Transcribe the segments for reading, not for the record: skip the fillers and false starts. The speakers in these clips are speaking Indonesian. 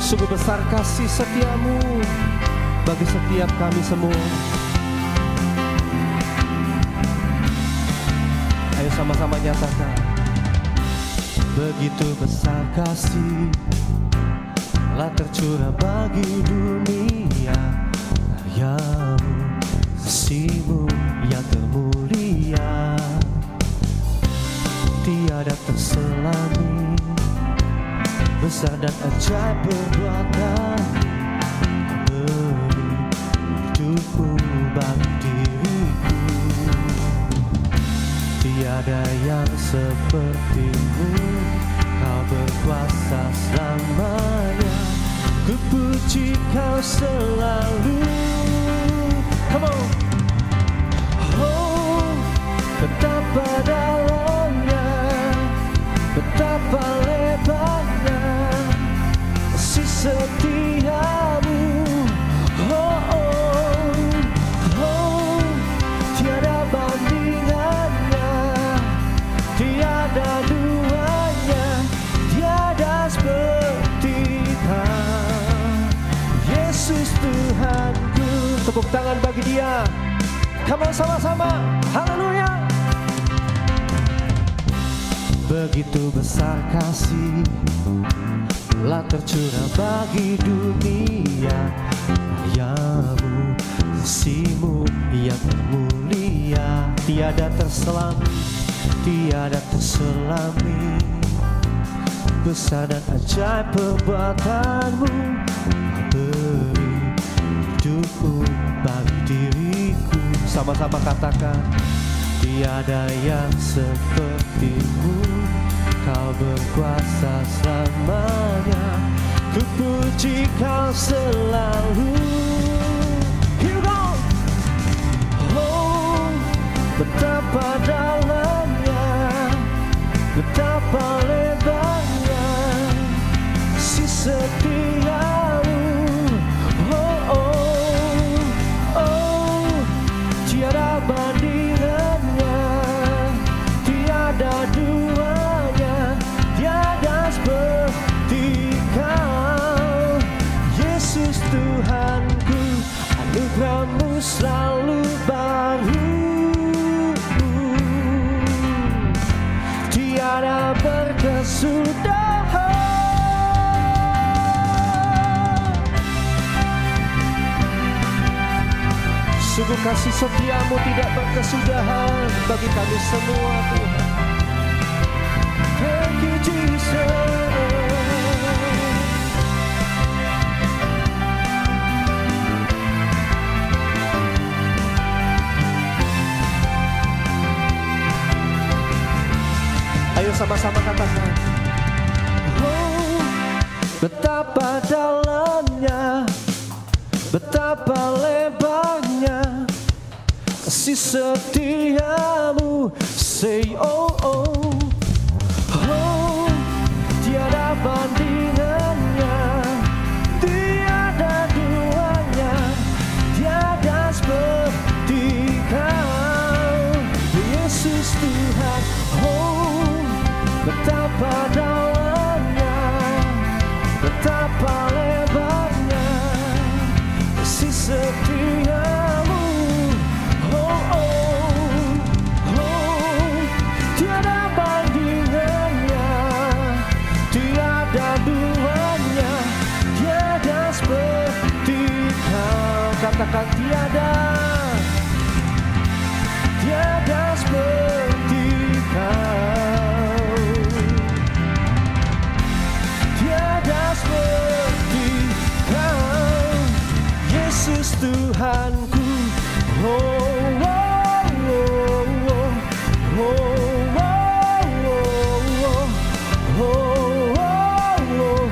Sungguh besar kasih setiamu bagi setiap kami semua. Ayo sama-sama nyatakan. Begitu besar kasih telah tercurah bagi dunia, karyamu, kasihmu yang termulia, tiada terselami. Besar dan ajaib perbuatan, beri hidupmu bagi diriku. Tiada yang sepertimu, kau berkuasa selamanya. Ku puji kau selalu. Come on. Oh, betapa dalamnya, betapa lebarnya kasih setiamu. Oh, oh, oh, tiada bandingannya, tiada duanya, tiada seperti kau, Yesus Tuhanku. Tepuk tangan bagi Dia. Come on sama-sama. Haleluya. Begitu besar kasih telah tercurah bagi dunia, karyamu, kasihmu yang mulia, tiada terselami, tiada terselami. Besar dan ajaib perbuatanmu, beri hidupku bagi diriku. Sama-sama katakan. Tiada yang sepertimu, kau berkuasa selamanya. Ku puji kau selalu. Here we go. Oh, betapa dalamnya, betapa lebarnya kasih setiamu. Oh, oh, oh, tiada bandingannya, tiada duanya, tiada seperti kau, Yesus Tuhanku. Anugerahmu selalu baru, tiada berkesudahan. Sungguh kasih setiamu tidak berkesudahan bagi kami semua, Tuhan. Thank you, Jesus. Ayo sama-sama katakan. Oh, betapa dalamnya, betapa lebarnya kasih setiamu. Say oh oh, oh, tiada bandingannya, tiada duanya, tiada seperti kau, Yesus Tuhan. Oh, betapa dalamnya, betapa lebarnya kasih setiamu. Oh, oh, oh, tiada bandingannya, tiada duanya, tiada seperti kau. Katakan tiada, tiada seperti kau, tiada seperti kau, Yesus Tuhanku. Oh, oh, oh, oh, oh, oh, oh, oh,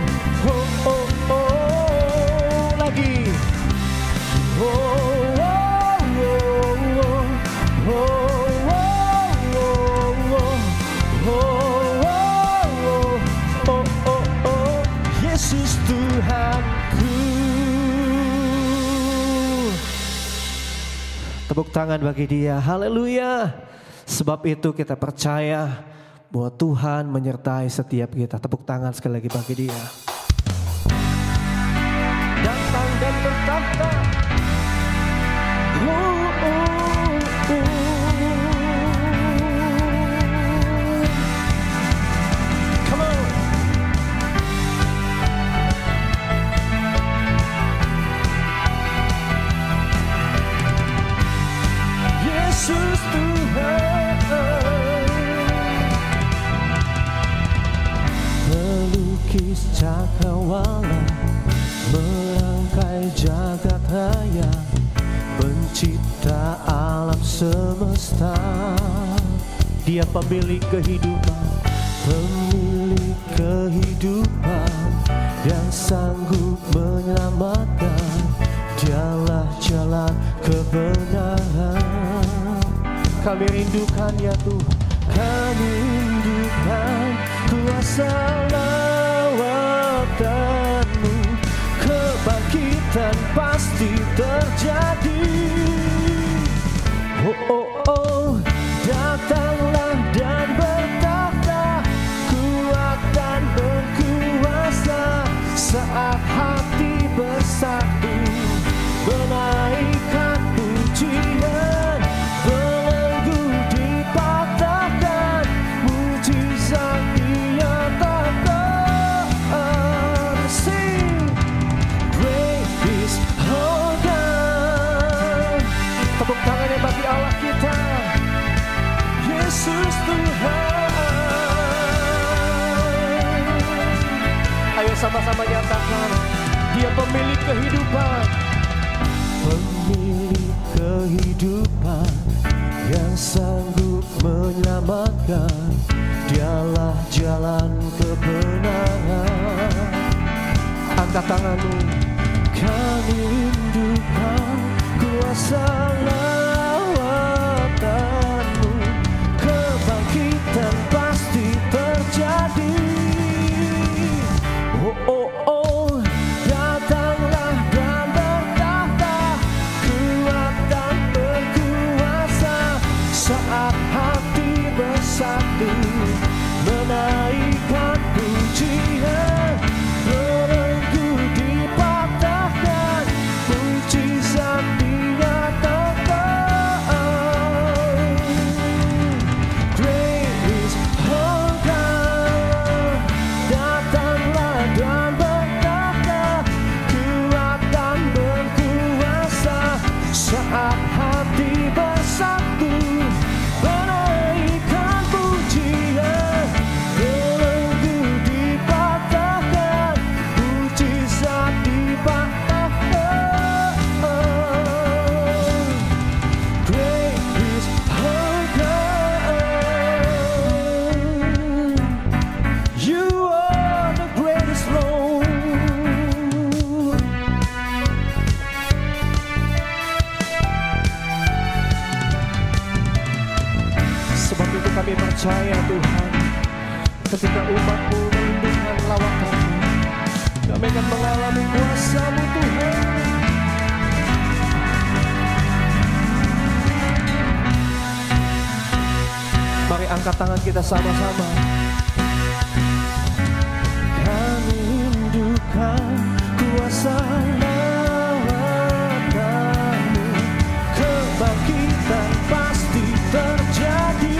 oh, oh, oh, lagi. Oh, oh, oh, oh, oh, oh, Yesus Tuhanku. Tepuk tangan bagi Dia. Haleluya. Sebab itu kita percaya bahwa Tuhan menyertai setiap kita. Tepuk tangan sekali lagi bagi Dia. Yesus Tuhan. Pelukis cakrawala, merangkai jagat raya, pencipta alam semesta. Dia pemilik kehidupan, pemilik kehidupan, yang sanggup menyelamatkan. Dialah jalan kebenaran. Kami rindukan ya Tuhan, kami rindukan kuasa lawatan-Mu. Kebangkitan pasti terjadi. Oh oh oh, datanglah dan bertahta, kuat dan berkuasa. Saat hati bersatu, menaikkan pujian, belenggu dipatahkan, mujizat dinyatakan. Sing, great is our God. Tepuk tangannya bagi Allah kita, Yesus Tuhan. Ayo sama-sama nyatakan, Dia pemilik kehidupan, pemilik kehidupan, yang sanggup menyelamatkan. Dialah jalan kebenaran. Angkat tanganmu, kami rindukan kuasa lawatan-Mu. Kebangkitan pasti terjadi. Oh oh oh, datanglah dan bertahta, kuat dan berkuasa. Saat hati bersatu, menaikkan pujian, belenggu dipatahkan, mujizat dinyatakan. Great is our God. Datanglah dan bertahta, kuat dan berkuasa. Saat hati bersatu, menaikkan pujian, belenggu dipatahkan, mujizat dipatahkan. Great is our God. You are the greatest Lord. Sebab itu kami percaya Tuhan, ketika umat-Mu merindukan lawatan-Mu, kami akan mengalami kuasa-Mu Tuhan. Mari angkat tangan kita sama-sama. Kami rindukan kuasa lawatan-Mu. Kebangkitan pasti terjadi.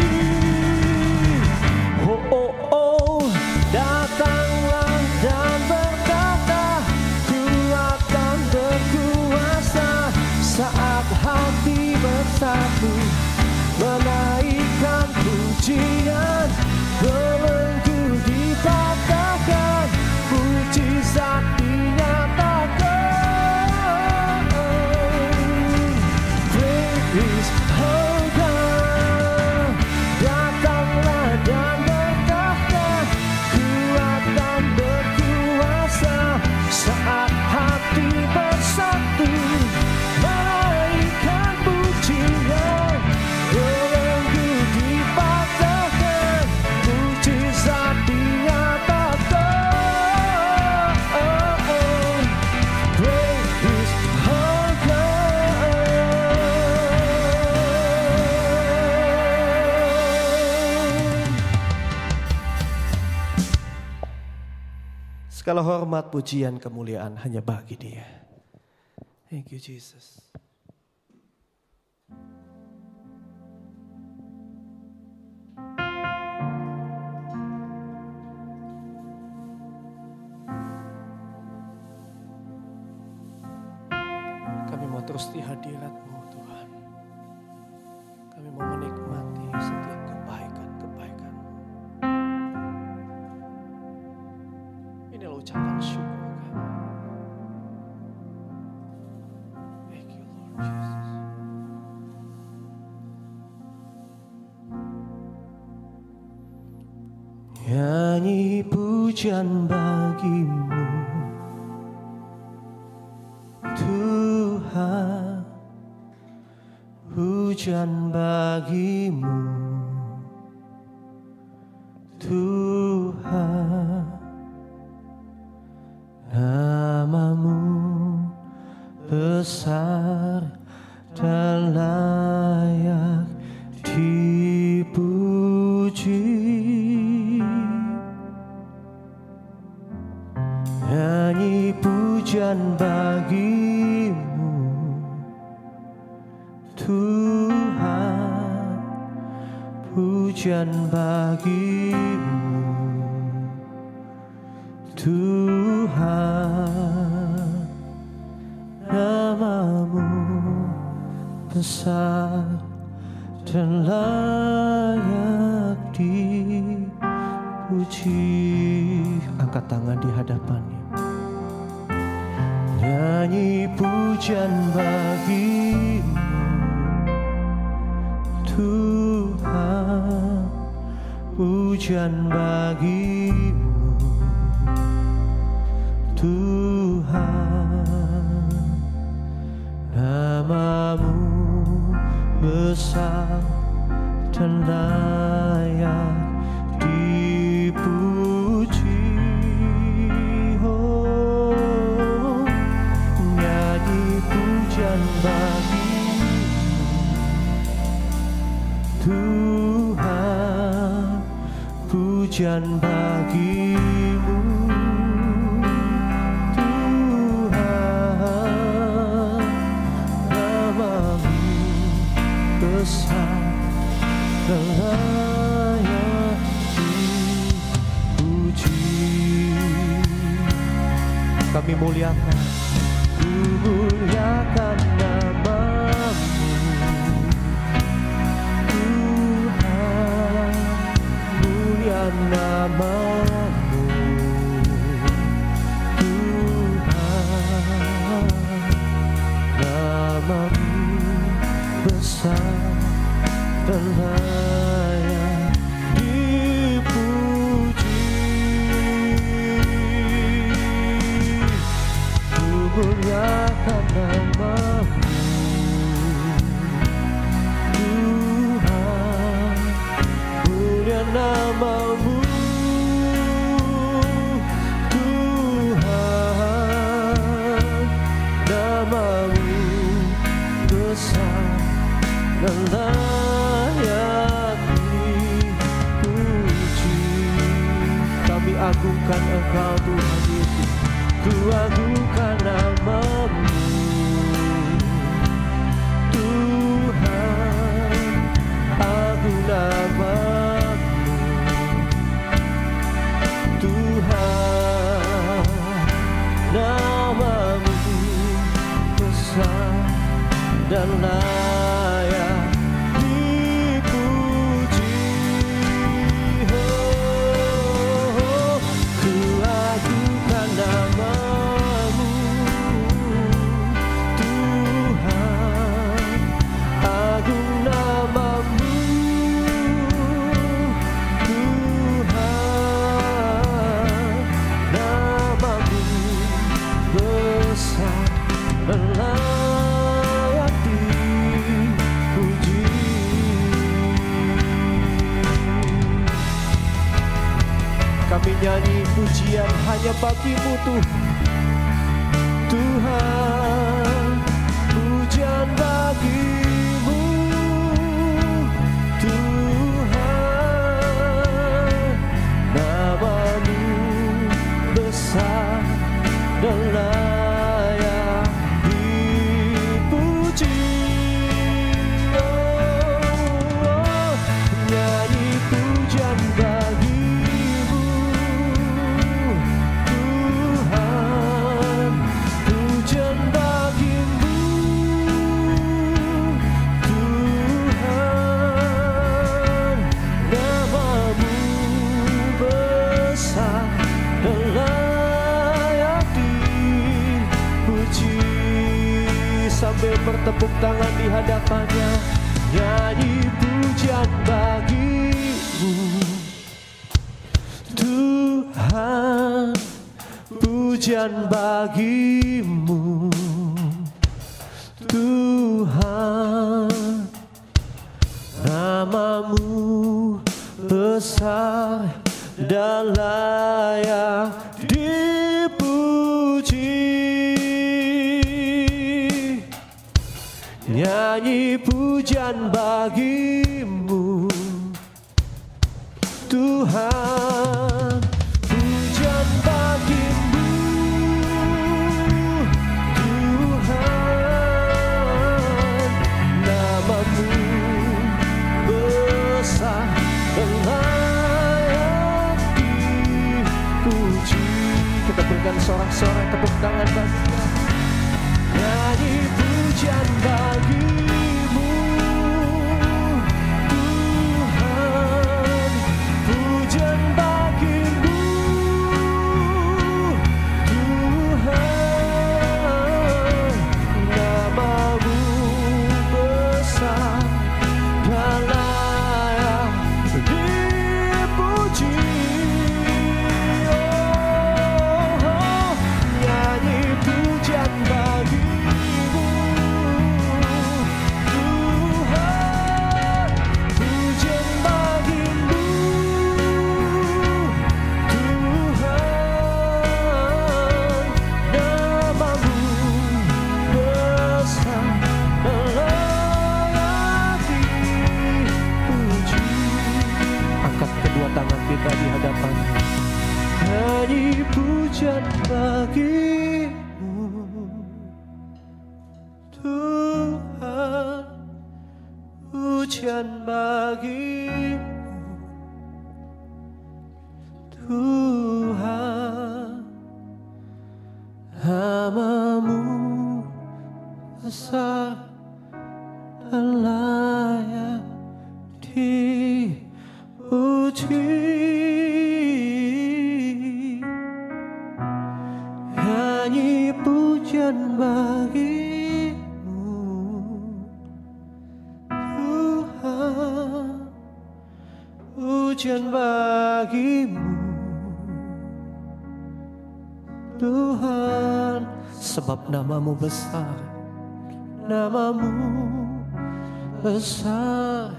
Oh oh oh, datanglah dan berkata, kuat dan berkuasa. Saat hati bersatu, menaikkan pujian, belenggu dipatahkan, mujizat dinyatakan. Great is our God. Datanglah dan bertahta, kuat dan berkuasa. Saat hati bersatu, menaikkan pujian, belenggu dipatahkan, mujizat dinyatakan. Great is our God. Segala hormat, pujian, kemuliaan hanya bagi Dia. Thank you Jesus. Kami mau terus di hadirat-Mu Tuhan. Kami mau menikmati setiap kebaikan-kebaikan. Inilah ucapan syukur kami. Thank you Lord Jesus. Nyanyi pujian bagimu Tuhan, pujian bagimu Tuhan, namamu besar dan layak dipuji. Nyanyi pujian bagimu Tuhan, pujian bagimu Tuhan, namamu besar dan layak dipuji. Angkat tangan di hadapannya. Nyanyi pujian bagimu Tuhan, pujian bagimu Tuhan, namamu besar dan layak dipuji. Pujian bagimu Tuhan, pujian bagimu Tuhan, namamu besar dan layak dipuji. Kami muliakan, muliakan namamu Tuhan, mulia namamu Tuhan, namamu besar dan layak dipuji. Muliakan namamu Tuhan, mulia namamu Tuhan, namamu besar dan layak dipuji. Kami agungkan Engkau Tuhan Yesus, ku agungkan namamu Tuhan, agung namamu Tuhan, namamu besar dan layak dipuji. Oh, ku agungkan namamu Tuhan, agung namamu Tuhan, namamu besar dan layak dipuji. Kami nyanyi pujian hanya bagimu Tuhan, Tuhan, pujian bagimu Tuhan, namamu besar dan layak dipuji. Oh, nyanyi pujian bagimu Tuhan, tepuk tangan di hadapannya. Nyanyi pujian bagimu Tuhan, pujian bagimu Tuhan. Namamu besar dan layak dipuji. Nyanyi pujian bagimu Tuhan, pujian bagimu Tuhan. Namamu besar dan layak dipuji. Kita berikan sorak-sorai tepuk tangan baginya. Nyanyi pujian bagimu Tuhan, pujian bagimu Tuhan. Namamu besar dan layak dipuji. Nyanyi pujian bagimu tangan kita di hadapan. Nyanyi pujian bagimu Tuhan, pujian bagimu Tuhan. Namamu besar dan layak dipuji. Nyanyi pujian bagimu Tuhan, pujian bagimu Tuhan. Sebab namamu besar, namamu besar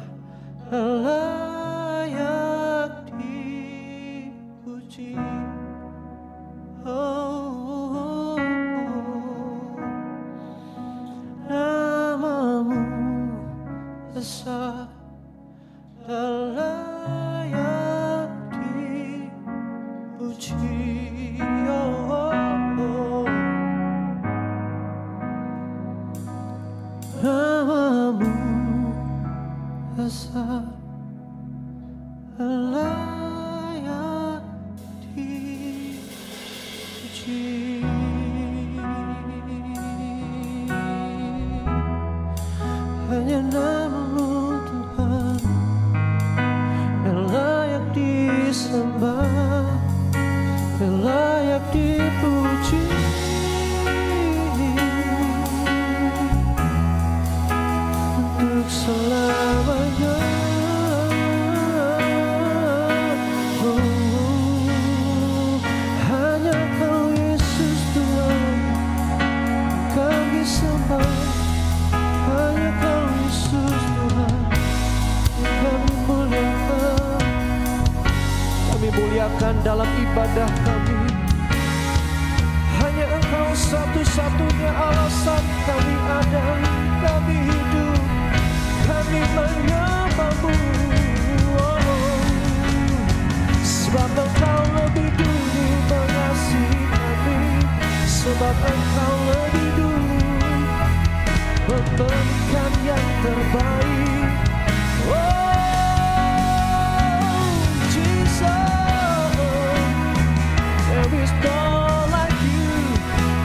layak dipuji. Oh, namamu besar layak dipuji. Namamu besar layak dipuji. Hanya namamu Tuhan yang layak disembah, yang layak dipuji. Untuk selamanya. Muliakan dalam ibadah kami. Hanya Engkau satu-satunya alasan kami ada, kami hidup, kami menyembah-Mu. Sebab Engkau lebih dulu mengasihi kami, sebab Engkau lebih dulu memberikan yang terbaik. There is none like you,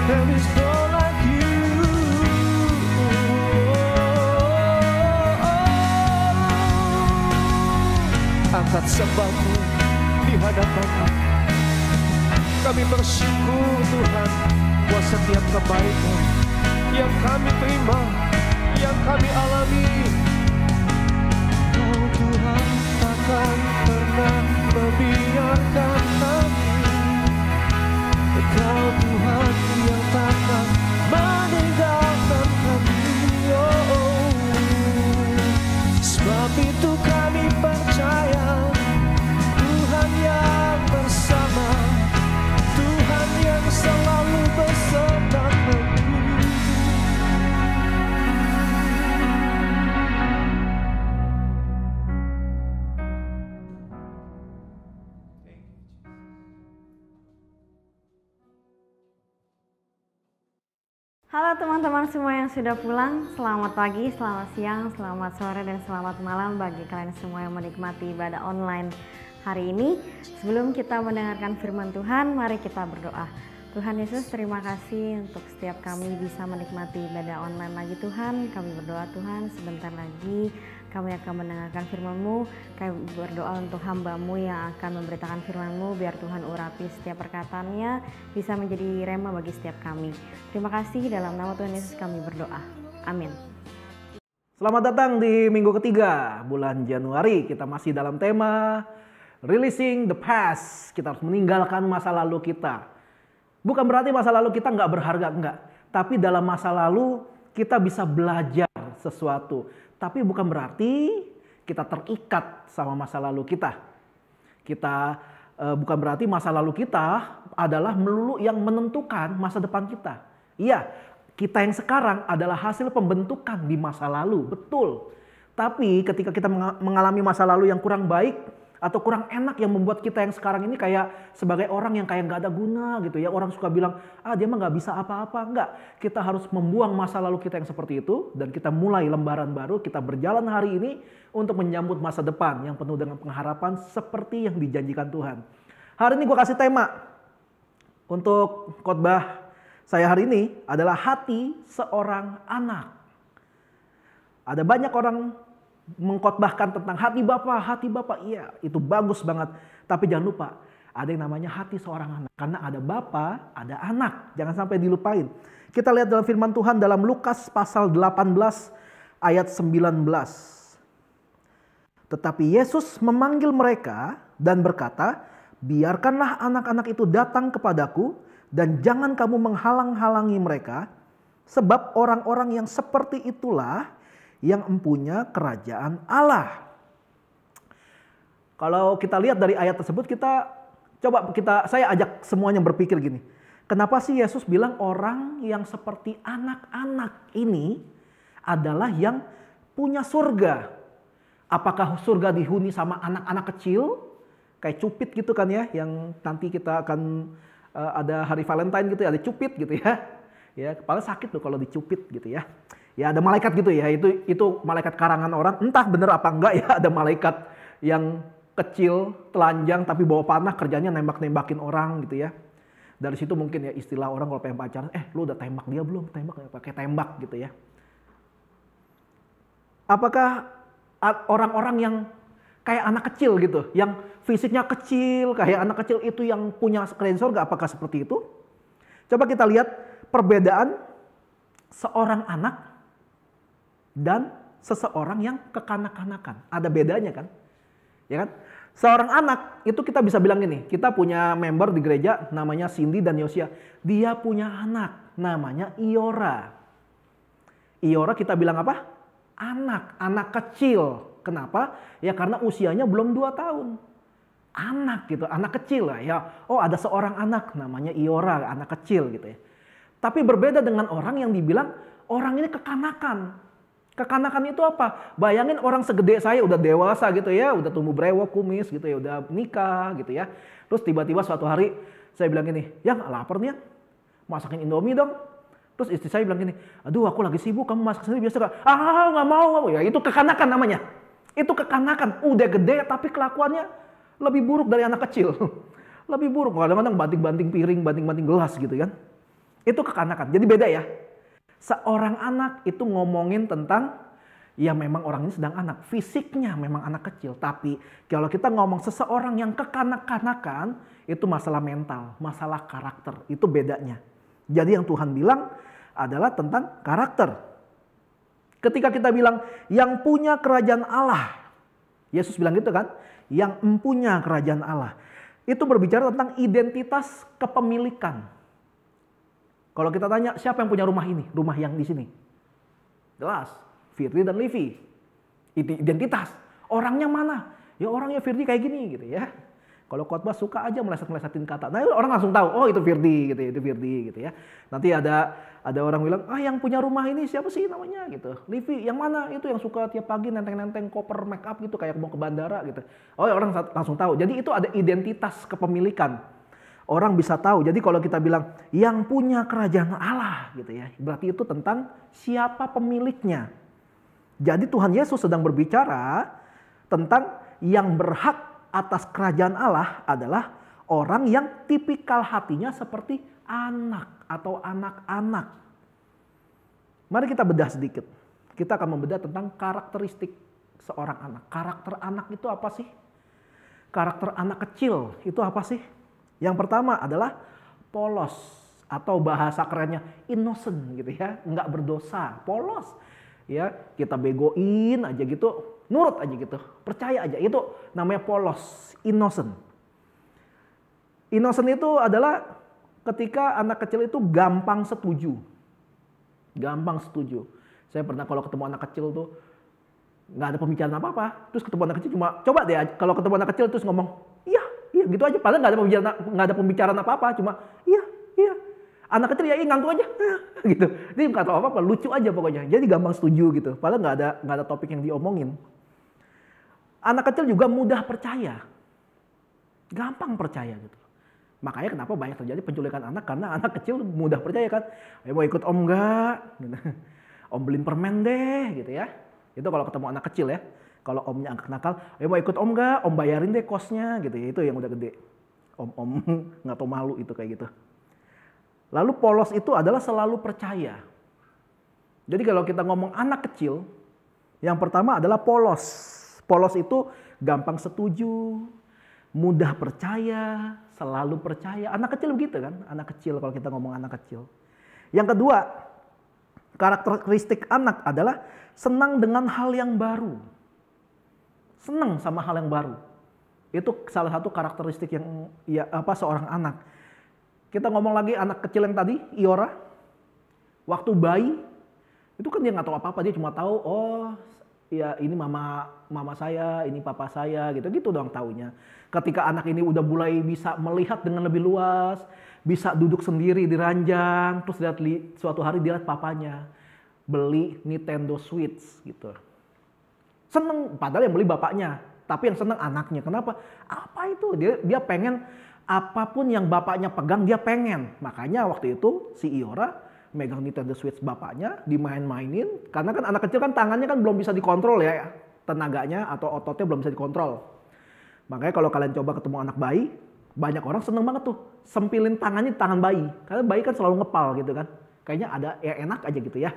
there is none like you. Angkat sembahmu di hadapan-Mu. Kami bersyukur Tuhan buat setiap kebaikan yang kami terima yang kami alami. Oh Tuhan, takkan pernah membiarkan kami. Kau Tuhan yang takkan meninggalkan kami. Oh, sebab itu kami percaya Tuhan yang bersama, Tuhan yang selalu beserta kami. Halo teman-teman semua yang sudah pulang, selamat pagi, selamat siang, selamat sore, dan selamat malam bagi kalian semua yang menikmati ibadah online hari ini. Sebelum kita mendengarkan firman Tuhan, mari kita berdoa. Tuhan Yesus, terima kasih untuk setiap kami bisa menikmati ibadah online lagi Tuhan. Kami berdoa Tuhan, sebentar lagi kami akan mendengarkan firman-Mu. Kami berdoa untuk hamba-Mu yang akan memberitakan firman-Mu, biar Tuhan urapi setiap perkataannya, bisa menjadi rema bagi setiap kami. Terima kasih, dalam nama Tuhan Yesus kami berdoa. Amin. Selamat datang di minggu ketiga bulan Januari. Kita masih dalam tema Releasing the Past. Kita harus meninggalkan masa lalu kita. Bukan berarti masa lalu kita nggak berharga, enggak. Tapi dalam masa lalu kita bisa belajar sesuatu. Tapi bukan berarti kita terikat sama masa lalu kita. Bukan berarti masa lalu kita adalah melulu yang menentukan masa depan kita. Iya, kita yang sekarang adalah hasil pembentukan di masa lalu, betul. Tapi ketika kita mengalami masa lalu yang kurang baik atau kurang enak yang membuat kita yang sekarang ini kayak sebagai orang yang kayak nggak ada guna gitu ya. Orang suka bilang, dia mah nggak bisa apa-apa. Enggak, kita harus membuang masa lalu kita yang seperti itu dan kita mulai lembaran baru. Kita berjalan hari ini untuk menyambut masa depan yang penuh dengan pengharapan seperti yang dijanjikan Tuhan. Hari ini gue kasih tema untuk khotbah saya hari ini adalah hati seorang anak. Ada banyak orang mengkhotbahkan tentang hati Bapak, iya itu bagus banget. Tapi jangan lupa, ada yang namanya hati seorang anak. Karena ada Bapa, ada anak. Jangan sampai dilupain. Kita lihat dalam firman Tuhan dalam Lukas pasal 18 ayat 19. Tetapi Yesus memanggil mereka dan berkata, biarkanlah anak-anak itu datang kepadaku dan jangan kamu menghalang-halangi mereka. Sebab orang-orang yang seperti itulah yang empunya kerajaan Allah. Kalau kita lihat dari ayat tersebut, saya ajak semuanya berpikir gini. Kenapa sih Yesus bilang orang yang seperti anak-anak ini adalah yang punya surga? Apakah surga dihuni sama anak-anak kecil? Kayak cupid gitu kan ya, yang nanti kita akan ada hari Valentine gitu ya, ada cupid gitu ya. Ya, kepala sakit tuh kalau dicupit gitu ya. Ya ada malaikat gitu ya, itu malaikat karangan orang, entah bener apa enggak ya, ada malaikat yang kecil, telanjang tapi bawa panah, kerjanya nembak-nembakin orang gitu ya. Dari situ mungkin ya istilah orang kalau pengen pacaran, lu udah tembak dia belum? Tembak, pakai tembak gitu ya. Apakah orang-orang yang kayak anak kecil gitu, yang fisiknya kecil, kayak anak kecil itu yang punya kerajaan surga, apakah seperti itu? Coba kita lihat perbedaan seorang anak dan seseorang yang kekanak-kanakan. Ada bedanya kan? Ya kan? Seorang anak itu kita bisa bilang gini, kita punya member di gereja namanya Cindy dan Yosia. Dia punya anak namanya Iora. Iora kita bilang apa? Anak kecil. Kenapa? Ya karena usianya belum 2 tahun. Anak gitu, anak kecil lah ya. Oh ada seorang anak namanya Iora, anak kecil gitu ya. Tapi berbeda dengan orang yang dibilang orang ini kekanakan. Kekanakan itu apa? Bayangin orang segede saya udah dewasa gitu ya, udah tumbuh brewok, kumis gitu ya, udah nikah gitu ya. Terus tiba-tiba suatu hari saya bilang gini, "Yang lapar nih, masakin Indomie dong." Terus istri saya bilang gini, "Aduh aku lagi sibuk, kamu masak sendiri biasa gak?" Nggak mau. Ya itu kekanakan namanya. Itu kekanakan, udah gede tapi kelakuannya lebih buruk dari anak kecil. Lebih buruk, kadang-kadang banting-banting piring, banting-banting gelas gitu kan. Itu kekanakan, jadi beda ya. Seorang anak itu ngomongin tentang, ya memang orang ini sedang anak. Fisiknya memang anak kecil. Tapi kalau kita ngomong seseorang yang kekanak-kanakan, itu masalah mental, masalah karakter. Itu bedanya. Jadi yang Tuhan bilang adalah tentang karakter. Ketika kita bilang yang punya kerajaan Allah, Yesus bilang gitu kan, yang empunya kerajaan Allah. Itu berbicara tentang identitas kepemilikan. Kalau kita tanya siapa yang punya rumah ini, rumah yang di sini? Jelas, Firdi dan Livi. Itu identitas. Orangnya mana? Ya orangnya Firdi kayak gini gitu ya. Kalau khotbah suka aja meleset-melesetin kata. Nah orang langsung tahu, oh itu Firdi gitu ya, itu Firdi gitu ya. Nanti ada orang bilang, yang punya rumah ini siapa sih namanya gitu. Livi, yang mana? Itu yang suka tiap pagi nenteng-nenteng koper make up gitu kayak mau ke bandara gitu. Oh orang langsung tahu. Jadi itu ada identitas kepemilikan. Orang bisa tahu. Jadi kalau kita bilang yang punya kerajaan Allah gitu ya. Berarti itu tentang siapa pemiliknya. Jadi Tuhan Yesus sedang berbicara tentang yang berhak atas kerajaan Allah adalah orang yang tipikal hatinya seperti anak atau anak-anak. Mari kita bedah sedikit. Kita akan membedah tentang karakteristik seorang anak. Karakter anak itu apa sih? Karakter anak kecil itu apa sih? Yang pertama adalah polos atau bahasa kerennya innocent gitu ya, nggak berdosa, polos. Ya, kita begoin aja gitu, nurut aja gitu, percaya aja. Itu namanya polos, innocent. Innocent itu adalah ketika anak kecil itu gampang setuju. Gampang setuju. Saya pernah kalau ketemu anak kecil tuh nggak ada pembicaraan apa-apa. Terus ketemu anak kecil cuma coba deh kalau ketemu anak kecil terus ngomong, iya gitu aja. Padahal nggak ada pembicaraan apa-apa, cuma iya. Anak kecil ya ngantuk aja gitu. Dia nggak tahu apa-apa, lucu aja pokoknya. Jadi gampang setuju gitu. Padahal nggak ada topik yang diomongin. Anak kecil juga mudah percaya. Gampang percaya gitu. Makanya kenapa banyak terjadi penculikan anak, karena anak kecil mudah percaya kan. Mau ikut om nggak? Gitu. Om beliin permen deh gitu ya. Itu kalau ketemu anak kecil ya. Kalau omnya agak nakal, mau ikut om nggak? Om bayarin deh kosnya gitu ya. Itu yang udah gede. Om nggak tahu malu itu kayak gitu. Lalu polos itu adalah selalu percaya. Jadi kalau kita ngomong anak kecil, yang pertama adalah polos. Polos itu gampang setuju, mudah percaya, selalu percaya. Anak kecil begitu kan? Anak kecil kalau kita ngomong anak kecil. Yang kedua, karakteristik anak adalah senang dengan hal yang baru. Senang sama hal yang baru. Itu salah satu karakteristik yang seorang anak. Kita ngomong lagi anak kecil yang tadi, Iora. Waktu bayi, itu kan dia nggak tahu apa-apa. Dia cuma tahu, oh ya ini mama saya, ini papa saya, gitu doang taunya. Ketika anak ini udah mulai bisa melihat dengan lebih luas, bisa duduk sendiri di ranjang, terus suatu hari dia lihat papanya beli Nintendo Switch gitu. Seneng, padahal yang beli bapaknya, tapi yang seneng anaknya. Kenapa? Apa itu? Dia pengen apapun yang bapaknya pegang dia pengen. Makanya waktu itu si Iora megang Nintendo Switch bapaknya, dimain-mainin. Karena kan anak kecil kan tangannya kan belum bisa dikontrol ya. Tenaganya atau ototnya belum bisa dikontrol. Makanya kalau kalian coba ketemu anak bayi, banyak orang seneng banget tuh. Sempilin tangannya di tangan bayi. Karena bayi kan selalu ngepal gitu kan. Kayaknya ada ya enak aja gitu ya.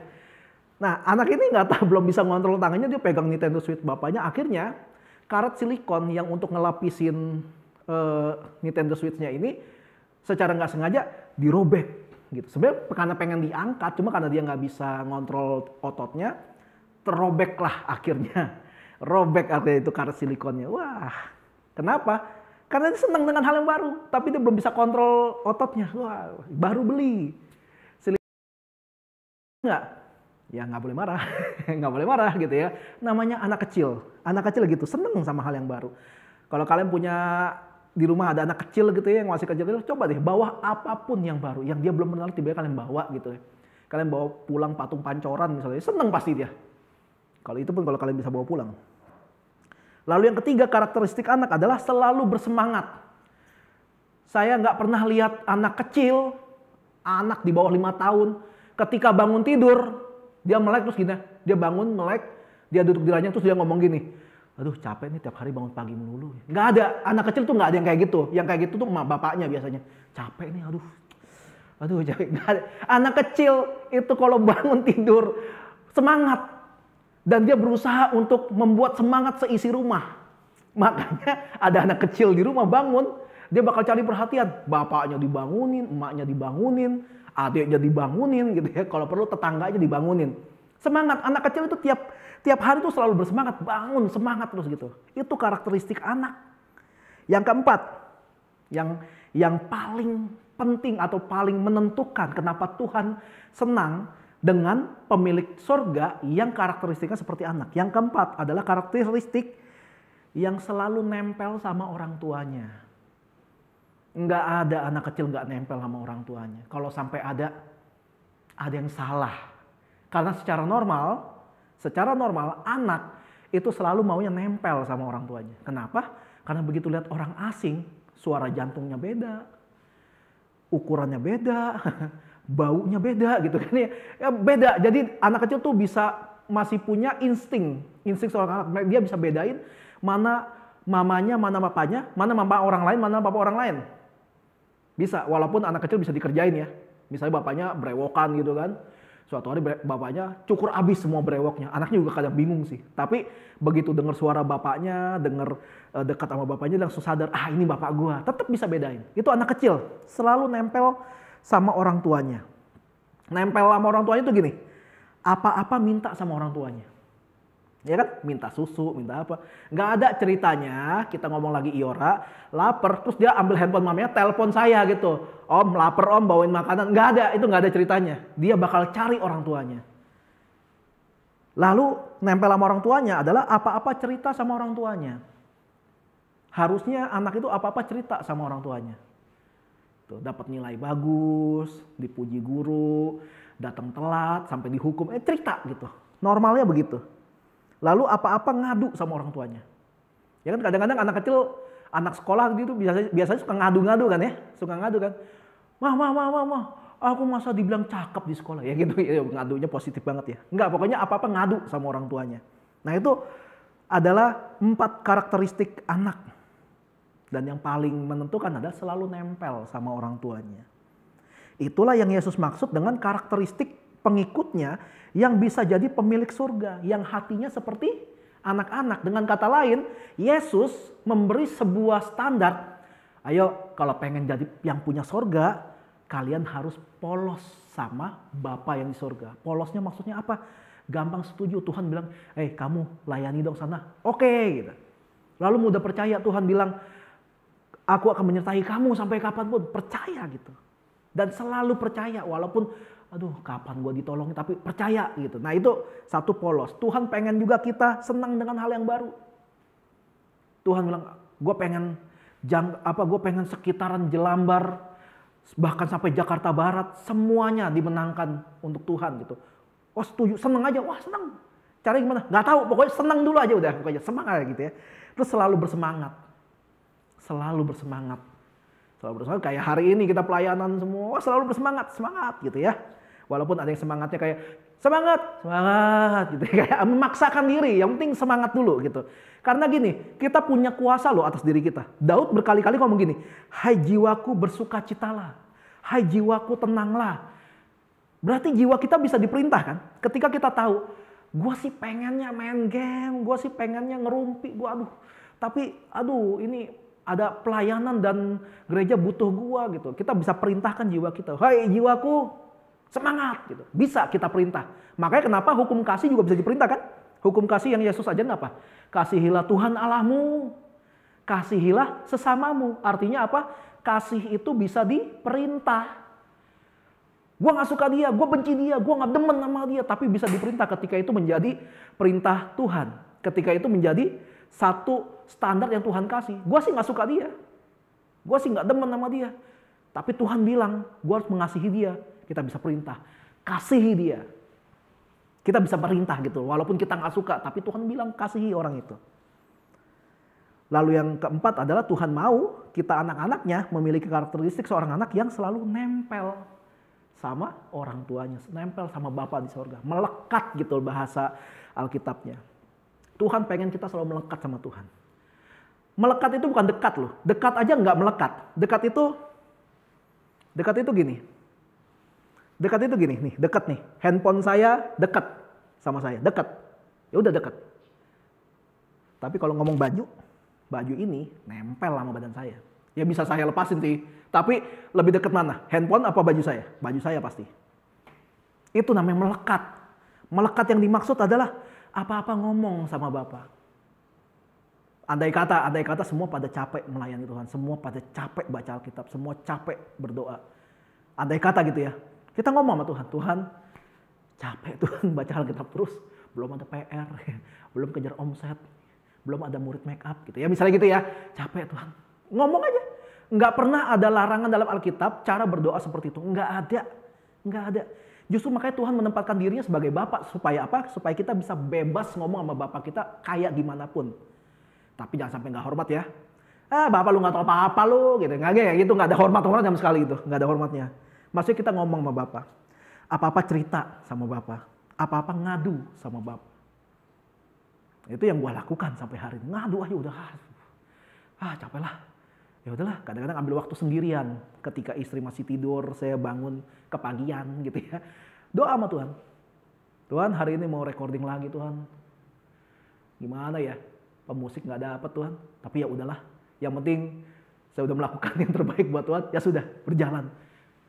Nah anak ini belum bisa ngontrol tangannya, dia pegang Nintendo Switch bapaknya. Akhirnya karet silikon yang untuk ngelapisin Nintendo Switch-nya ini secara nggak sengaja dirobek gitu. Sebenarnya karena pengen diangkat, cuma karena dia nggak bisa ngontrol ototnya, terobek lah akhirnya. Robek akhirnya itu karet silikonnya. Wah, kenapa? Karena dia senang dengan hal yang baru, tapi dia belum bisa kontrol ototnya. Wah, baru beli. Nggak? Ya nggak boleh marah, nggak boleh marah gitu ya. Namanya anak kecil gitu, seneng sama hal yang baru. Kalau kalian punya di rumah ada anak kecil gitu ya, yang masih kecil, coba deh bawa apapun yang baru, yang dia belum kenal, tiba-tiba kalian bawa gitu ya. Kalian bawa pulang patung pancoran misalnya, seneng pasti dia. Kalau itu pun kalau kalian bisa bawa pulang. Lalu yang ketiga karakteristik anak adalah selalu bersemangat. Saya nggak pernah lihat anak kecil, anak di bawah 5 tahun, ketika bangun tidur, dia melek terus gini, dia bangun melek, dia duduk di ranjang terus dia ngomong gini, aduh capek nih tiap hari bangun pagi melulu. Nggak ada, anak kecil tuh nggak ada yang kayak gitu. Yang kayak gitu tuh bapaknya biasanya. Capek nih, aduh capek. Nggak ada. Anak kecil itu kalau bangun tidur semangat. Dan dia berusaha untuk membuat semangat seisi rumah. Makanya ada anak kecil di rumah bangun, dia bakal cari perhatian. Bapaknya dibangunin, emaknya dibangunin, adiknya dibangunin gitu ya. Kalau perlu tetangganya dibangunin. Semangat, anak kecil itu tiap hari itu selalu bersemangat, bangun, semangat terus gitu. Itu karakteristik anak. Yang keempat, yang paling penting atau paling menentukan kenapa Tuhan senang dengan pemilik surga yang karakteristiknya seperti anak. Yang keempat adalah karakteristik yang selalu nempel sama orang tuanya. Nggak ada anak kecil nggak nempel sama orang tuanya. Kalau sampai ada yang salah. Karena secara normal anak itu selalu maunya nempel sama orang tuanya. Kenapa? Karena begitu lihat orang asing, suara jantungnya beda, ukurannya beda, baunya beda gitu kan ya, beda. Jadi anak kecil tuh masih punya insting seorang anak. Dia bisa bedain mana mamanya, mana papanya, mana mama orang lain, mana papa orang lain. Bisa, walaupun anak kecil bisa dikerjain ya. Misalnya bapaknya brewokan gitu kan. Suatu hari bapaknya cukur abis semua brewoknya. Anaknya juga kadang bingung sih. Tapi begitu dengar suara bapaknya, dengar dekat sama bapaknya, langsung sadar, ini bapak gua. Tetap bisa bedain. Itu anak kecil, selalu nempel sama orang tuanya. Nempel sama orang tuanya itu gini, apa-apa minta sama orang tuanya. Ya kan, minta susu, minta apa. Nggak ada ceritanya, kita ngomong lagi Iora, lapar, terus dia ambil handphone mamanya, telepon saya gitu. Om, lapar om, bawain makanan. Nggak ada, itu nggak ada ceritanya. Dia bakal cari orang tuanya. Lalu nempel sama orang tuanya adalah apa-apa cerita sama orang tuanya. Harusnya anak itu apa-apa cerita sama orang tuanya. Tuh, dapat nilai bagus, dipuji guru, datang telat, sampai dihukum, cerita gitu. Normalnya begitu. Lalu apa-apa ngadu sama orang tuanya. Ya kan kadang-kadang anak kecil, anak sekolah gitu biasanya suka ngadu-ngadu kan ya. Suka ngadu kan. Mah, aku masa dibilang cakep di sekolah. Ya gitu, ya, ngadunya positif banget ya. Enggak, pokoknya apa-apa ngadu sama orang tuanya. Nah itu adalah 4 karakteristik anak. Dan yang paling menentukan adalah selalu nempel sama orang tuanya. Itulah yang Yesus maksud dengan karakteristik pengikutnya yang bisa jadi pemilik surga, yang hatinya seperti anak-anak. Dengan kata lain, Yesus memberi sebuah standar. Ayo, kalau pengen jadi yang punya surga, kalian harus polos sama Bapa yang di surga. Polosnya maksudnya apa? Gampang setuju. Tuhan bilang, kamu layani dong sana. Oke, gitu. Lalu mudah percaya, Tuhan bilang, aku akan menyertai kamu sampai kapanpun. Percaya gitu. Dan selalu percaya walaupun kapan gue ditolong, tapi percaya gitu. Nah itu satu polos. Tuhan pengen juga kita senang dengan hal yang baru. Tuhan bilang, gue pengen sekitaran Jelambar, bahkan sampai Jakarta Barat, semuanya dimenangkan untuk Tuhan gitu. Oh setuju, senang aja, wah senang. Cara gimana? Gak tahu, pokoknya senang dulu aja udah, pokoknya semangat gitu ya. Terus selalu bersemangat. Kayak hari ini kita pelayanan semua, selalu semangat gitu ya. Walaupun ada yang semangatnya kayak semangat gitu ya, kayak memaksakan diri, yang penting semangat dulu gitu. Karena gini, kita punya kuasa loh atas diri kita. Daud berkali-kali ngomong gini, hai jiwaku bersukacitalah, hai jiwaku tenanglah. Berarti jiwa kita bisa diperintah kan? Ketika kita tahu, gue sih pengennya main game, gue sih pengennya ngerumpi, tapi ini ada pelayanan dan gereja butuh gua gitu. Kita bisa perintahkan jiwa kita. Hai jiwaku, semangat gitu. Bisa kita perintah. Makanya kenapa hukum kasih juga bisa diperintahkan? Hukum kasih yang Yesus ajarin apa? Kasihilah Tuhan Allahmu. Kasihilah sesamamu. Artinya apa? Kasih itu bisa diperintah. Gua gak suka dia, gua benci dia, gua gak demen sama dia. Tapi bisa diperintah ketika itu menjadi perintah Tuhan. Ketika itu menjadi satu standar yang Tuhan kasih. Gue sih gak suka dia. Gue sih gak demen sama dia. Tapi Tuhan bilang, gue harus mengasihi dia. Kita bisa perintah. Kasihi dia. Kita bisa perintah gitu. Walaupun kita gak suka. Tapi Tuhan bilang kasihi orang itu. Lalu yang keempat adalah Tuhan mau kita anak-anaknya memiliki karakteristik seorang anak yang selalu nempel sama orang tuanya. Nempel sama Bapa di surga. Melekat gitu bahasa Alkitabnya. Tuhan pengen kita selalu melekat sama Tuhan. Melekat itu bukan dekat loh. Dekat aja nggak melekat. Dekat itu gini. Dekat itu gini, nih dekat nih. Handphone saya dekat sama saya, dekat. Ya udah dekat. Tapi kalau ngomong baju ini nempel sama badan saya. Ya bisa saya lepasin sih. Tapi lebih dekat mana? Handphone apa baju saya? Baju saya pasti. Itu namanya melekat. Melekat yang dimaksud adalah apa-apa ngomong sama Bapa. Andai kata semua pada capek melayani Tuhan, semua pada capek baca Alkitab, semua capek berdoa. Andai kata gitu ya, kita ngomong sama Tuhan, Tuhan capek Tuhan baca Alkitab terus, belum ada PR, belum kejar omset, belum ada murid make up gitu ya, misalnya gitu ya, capek Tuhan. Ngomong aja, nggak pernah ada larangan dalam Alkitab cara berdoa seperti itu, nggak ada. Justru makanya Tuhan menempatkan dirinya sebagai Bapa supaya apa? Supaya kita bisa bebas ngomong sama Bapa kita kayak gimana pun. Tapi jangan sampai nggak hormat ya. Bapak lu nggak tahu apa-apa lu gitu. Nggak kayak gitu, nggak ada hormat sama sekali gitu. Nggak ada hormatnya. Maksudnya kita ngomong sama Bapak. Apa-apa cerita sama Bapak. Apa-apa ngadu sama Bapak. Itu yang gue lakukan sampai hari ini. Ngadu aja udah. Capek lah. Ya udahlah, kadang-kadang ambil waktu sendirian. Ketika istri masih tidur, saya bangun kepagian gitu ya. Doa sama Tuhan. Tuhan hari ini mau recording lagi Tuhan. Gimana ya? Pemusik nggak dapet Tuhan, tapi ya udahlah. Yang penting saya udah melakukan yang terbaik buat Tuhan, ya sudah berjalan.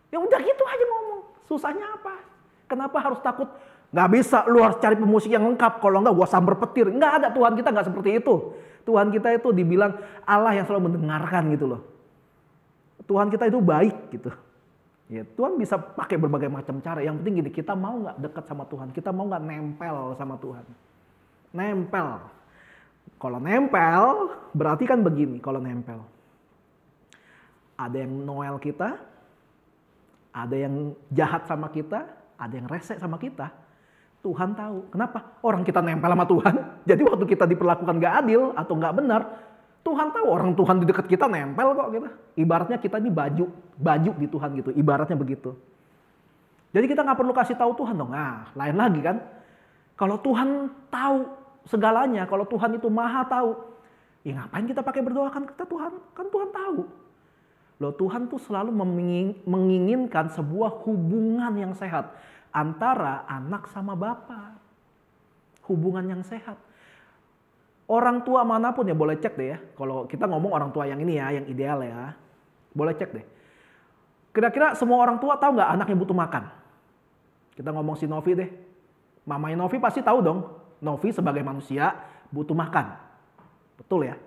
Ya udah gitu aja ngomong. Susahnya apa? Kenapa harus takut? Nggak bisa, lu harus cari pemusik yang lengkap. Kalau nggak, gua sambar petir. Nggak ada, Tuhan kita nggak seperti itu. Tuhan kita itu dibilang Allah yang selalu mendengarkan gitu loh. Tuhan kita itu baik gitu. Ya, Tuhan bisa pakai berbagai macam cara. Yang penting gini, kita mau nggak dekat sama Tuhan? Kita mau nggak nempel sama Tuhan? Nempel. Kalau nempel, berarti kan begini kalau nempel. Ada yang noel kita, ada yang jahat sama kita, ada yang rese sama kita. Tuhan tahu. Kenapa? Orang kita nempel sama Tuhan, jadi waktu kita diperlakukan gak adil atau gak benar, Tuhan tahu orang Tuhan di dekat kita nempel kok kita. Ibaratnya kita ini baju di Tuhan gitu, ibaratnya begitu. Jadi kita gak perlu kasih tahu Tuhan dong. Nah, lain lagi kan. Kalau Tuhan tahu segalanya, kalau Tuhan itu maha tahu, ya ngapain kita pakai berdoa kan kata Tuhan? Kan Tuhan tahu. Loh, Tuhan tuh selalu menginginkan sebuah hubungan yang sehat antara anak sama Bapa. Hubungan yang sehat. Orang tua manapun ya boleh cek deh ya. Kalau kita ngomong orang tua yang ini ya, yang ideal ya. Boleh cek deh. Kira-kira semua orang tua tahu nggak anaknya butuh makan? Kita ngomong si Novi deh. Mamanya Novi pasti tahu dong. Novi sebagai manusia butuh makan. Betul ya?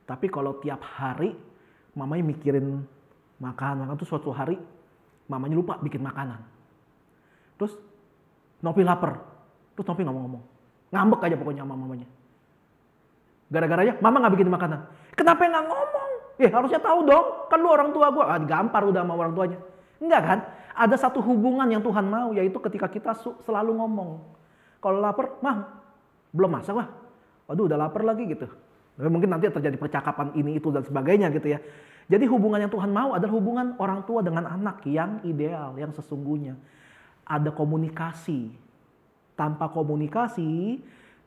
Tapi kalau tiap hari mamanya mikirin makan tuh suatu hari mamanya lupa bikin makanan. Terus Novi lapar. Terus Novi ngomong-ngomong. Ngambek aja pokoknya sama mamanya. Gara-garanya mama gak bikin makanan. Kenapa nggak ngomong? Harusnya tahu dong. Kan lu orang tua gue. Digampar udah sama orang tuanya. Enggak kan? Ada satu hubungan yang Tuhan mau. Yaitu ketika kita selalu ngomong. Kalau lapar, mah belum masak lah. Waduh udah lapar lagi gitu. Mungkin nanti terjadi percakapan ini itu dan sebagainya gitu ya. Jadi hubungan yang Tuhan mau adalah hubungan orang tua dengan anak yang ideal, yang sesungguhnya. Ada komunikasi. Tanpa komunikasi,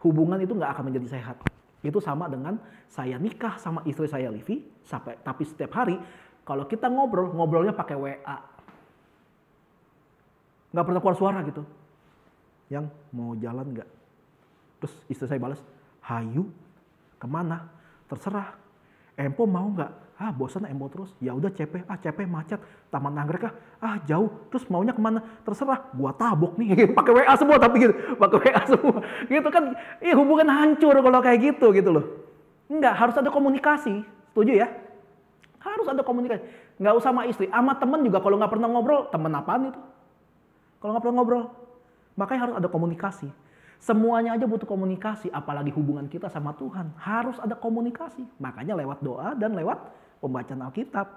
hubungan itu nggak akan menjadi sehat. Itu sama dengan saya nikah sama istri saya Livi, tapi setiap hari kalau kita ngobrolnya pakai WA. Nggak pernah keluar suara gitu. Yang mau jalan nggak? Terus istri saya balas, hayu, kemana? Terserah. Empo mau nggak? Bosan Empo terus. Ya udah CP macet. Taman Nagrek jauh. Terus maunya kemana? Terserah. Gua tabok nih. Pakai WA semua tapi gitu. Pakai WA semua. Gitu kan. Hubungan hancur kalau kayak gitu loh. Enggak, harus ada komunikasi. Setuju ya? Harus ada komunikasi. Nggak usah sama istri. Sama temen juga kalau nggak pernah ngobrol, temen apaan itu? Kalau nggak pernah ngobrol. Makanya harus ada komunikasi. Semuanya aja butuh komunikasi, apalagi hubungan kita sama Tuhan. Harus ada komunikasi. Makanya lewat doa dan lewat pembacaan Alkitab.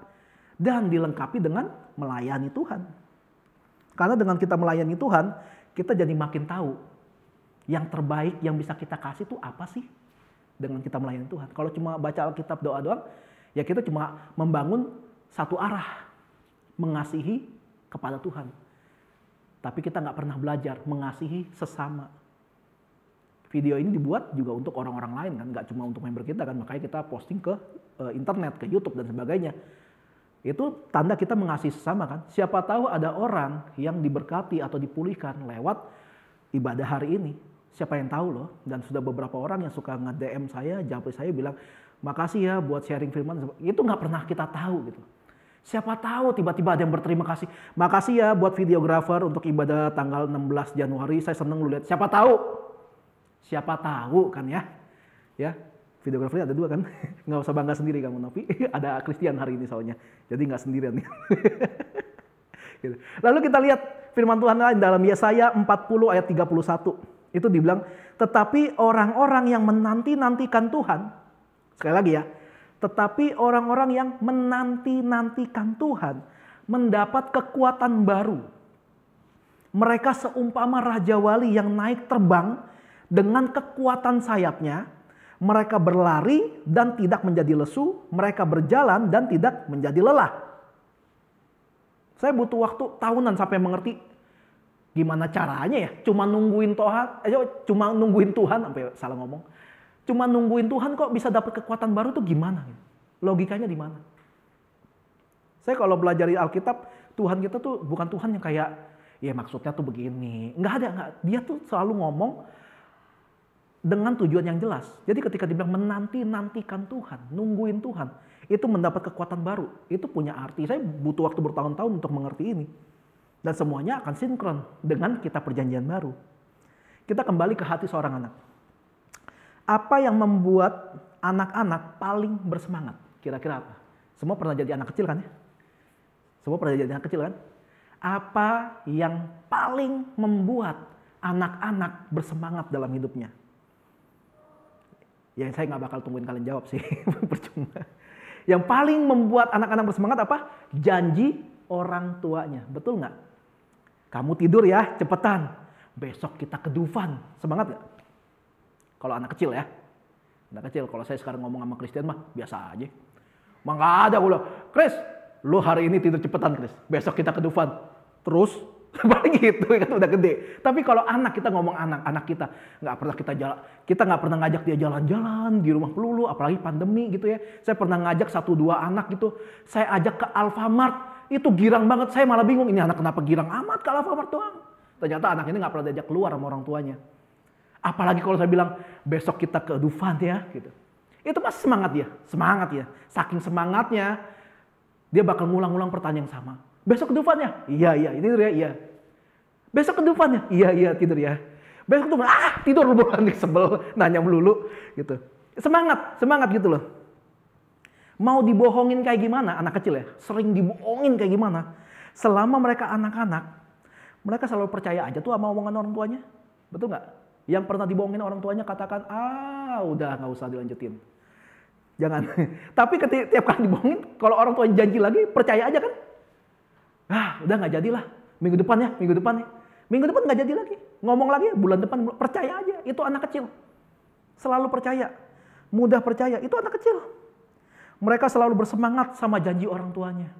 Dan dilengkapi dengan melayani Tuhan. Karena dengan kita melayani Tuhan, kita jadi makin tahu yang terbaik yang bisa kita kasih itu apa sih dengan kita melayani Tuhan. Kalau cuma baca Alkitab doa doang, ya kita cuma membangun satu arah. Mengasihi kepada Tuhan. Tapi kita nggak pernah belajar mengasihi sesama. Video ini dibuat juga untuk orang-orang lain kan, nggak cuma untuk member kita kan, makanya kita posting ke internet, ke YouTube dan sebagainya. Itu tanda kita mengasihi sesama kan. Siapa tahu ada orang yang diberkati atau dipulihkan lewat ibadah hari ini. Siapa yang tahu loh. Dan sudah beberapa orang yang suka nge-DM saya, japri saya bilang, makasih ya buat sharing firman. Itu nggak pernah kita tahu gitu. Siapa tahu tiba-tiba ada yang berterima kasih. Makasih ya buat videografer untuk ibadah tanggal 16 Januari. Saya seneng lu lihat. Siapa tahu? Siapa tahu kan ya? Ya, videografernya ada 2 kan? Nggak usah bangga sendiri kamu, Novi. Ada Christian hari ini soalnya. Jadi nggak sendirian. Gitu. Lalu kita lihat firman Tuhan lain dalam Yesaya 40 ayat 31. Itu dibilang, tetapi orang-orang yang menanti-nantikan Tuhan. Sekali lagi ya. Tetapi orang-orang yang menanti-nantikan Tuhan mendapat kekuatan baru. Mereka seumpama Raja Wali yang naik terbang dengan kekuatan sayapnya. Mereka berlari dan tidak menjadi lesu. Mereka berjalan dan tidak menjadi lelah. Saya butuh waktu tahunan sampai mengerti gimana caranya ya. Cuma nungguin Tuhan, sampai salah ngomong. Cuma nungguin Tuhan kok bisa dapat kekuatan baru tuh gimana? Logikanya di mana? Saya kalau belajar Alkitab, Tuhan kita tuh bukan Tuhan yang kayak, ya maksudnya tuh begini. Nggak ada. Dia tuh selalu ngomong dengan tujuan yang jelas. Jadi ketika dibilang menanti-nantikan Tuhan, nungguin Tuhan, itu mendapat kekuatan baru. Itu punya arti. Saya butuh waktu bertahun-tahun untuk mengerti ini. Dan semuanya akan sinkron dengan kitab perjanjian baru. Kita kembali ke hati seorang anak. Apa yang membuat anak-anak paling bersemangat? Kira-kira apa? Semua pernah jadi anak kecil kan ya? Semua pernah jadi anak kecil kan? Apa yang paling membuat anak-anak bersemangat dalam hidupnya? Ya saya nggak bakal tungguin kalian jawab sih. Percuma. Yang paling membuat anak-anak bersemangat apa? Janji orang tuanya. Betul nggak? Kamu tidur ya, cepetan. Besok kita ke Dufan. Semangat nggak? Kalau anak kecil ya. Anak kecil. Kalau saya sekarang ngomong sama Christian mah biasa aja. Mah nggak ada gue bilang, Chris, lu hari ini tidur cepetan Chris. Besok kita ke Dufan. Terus paling gitu kan udah gede. Tapi kalau anak kita ngomong anak kita nggak pernah kita nggak pernah ngajak dia jalan-jalan di rumah pelulu, apalagi pandemi gitu ya. Saya pernah ngajak 1-2 anak gitu. Saya ajak ke Alfamart, itu girang banget. Saya malah bingung ini anak kenapa girang amat ke Alfamart doang. Ternyata anak ini nggak pernah diajak keluar sama orang tuanya. Apalagi kalau saya bilang besok kita ke Dufan ya gitu. Itu pasti semangat ya. Saking semangatnya dia bakal ngulang-ngulang pertanyaan yang sama. Besok ke Dufan ya? Iya, ini tidur ya? Iya. Besok ke Dufan ya? Iya, tidur ya. Besok ke Dufan, tidur lu bukan sebel, nanya melulu gitu. Semangat gitu loh. Mau dibohongin kayak gimana anak kecil ya? Sering dibohongin kayak gimana? Selama mereka anak-anak, mereka selalu percaya aja tuh sama omongan orang tuanya. Betul nggak? Yang pernah dibohongin orang tuanya katakan, udah nggak usah dilanjutin. Jangan. Tapi tiap kali dibohongin, kalau orang tuanya janji lagi, percaya aja kan? Udah nggak jadilah. Minggu depan ya. Minggu depan nggak jadi lagi. Ngomong lagi, bulan depan percaya aja. Itu anak kecil. Selalu percaya. Mudah percaya. Itu anak kecil. Mereka selalu bersemangat sama janji orang tuanya.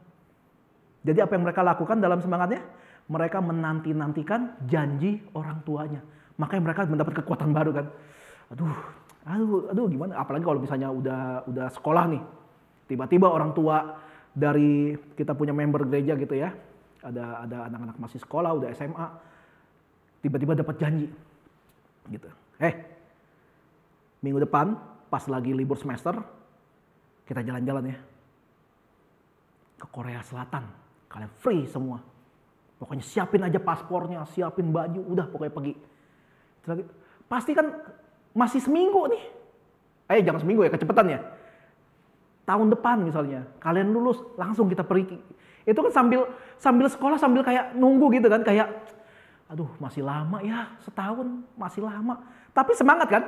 Jadi apa yang mereka lakukan dalam semangatnya? Mereka menanti-nantikan janji orang tuanya. Makanya mereka mendapat kekuatan baru kan. Aduh gimana? Apalagi kalau misalnya udah sekolah nih. Tiba-tiba orang tua dari kita punya member gereja gitu ya. Ada anak-anak masih sekolah, udah SMA. Tiba-tiba dapat janji. Gitu. Minggu depan pas lagi libur semester kita jalan-jalan ya. Ke Korea Selatan. Kalian free semua. Pokoknya siapin aja paspornya, siapin baju, udah pokoknya pergi. Pasti kan masih seminggu nih. Jangan seminggu ya, kecepatan ya. Tahun depan misalnya, kalian lulus, langsung kita pergi. Itu kan sambil sekolah, sambil kayak nunggu gitu kan. Kayak, masih lama ya, setahun masih lama. Tapi semangat kan?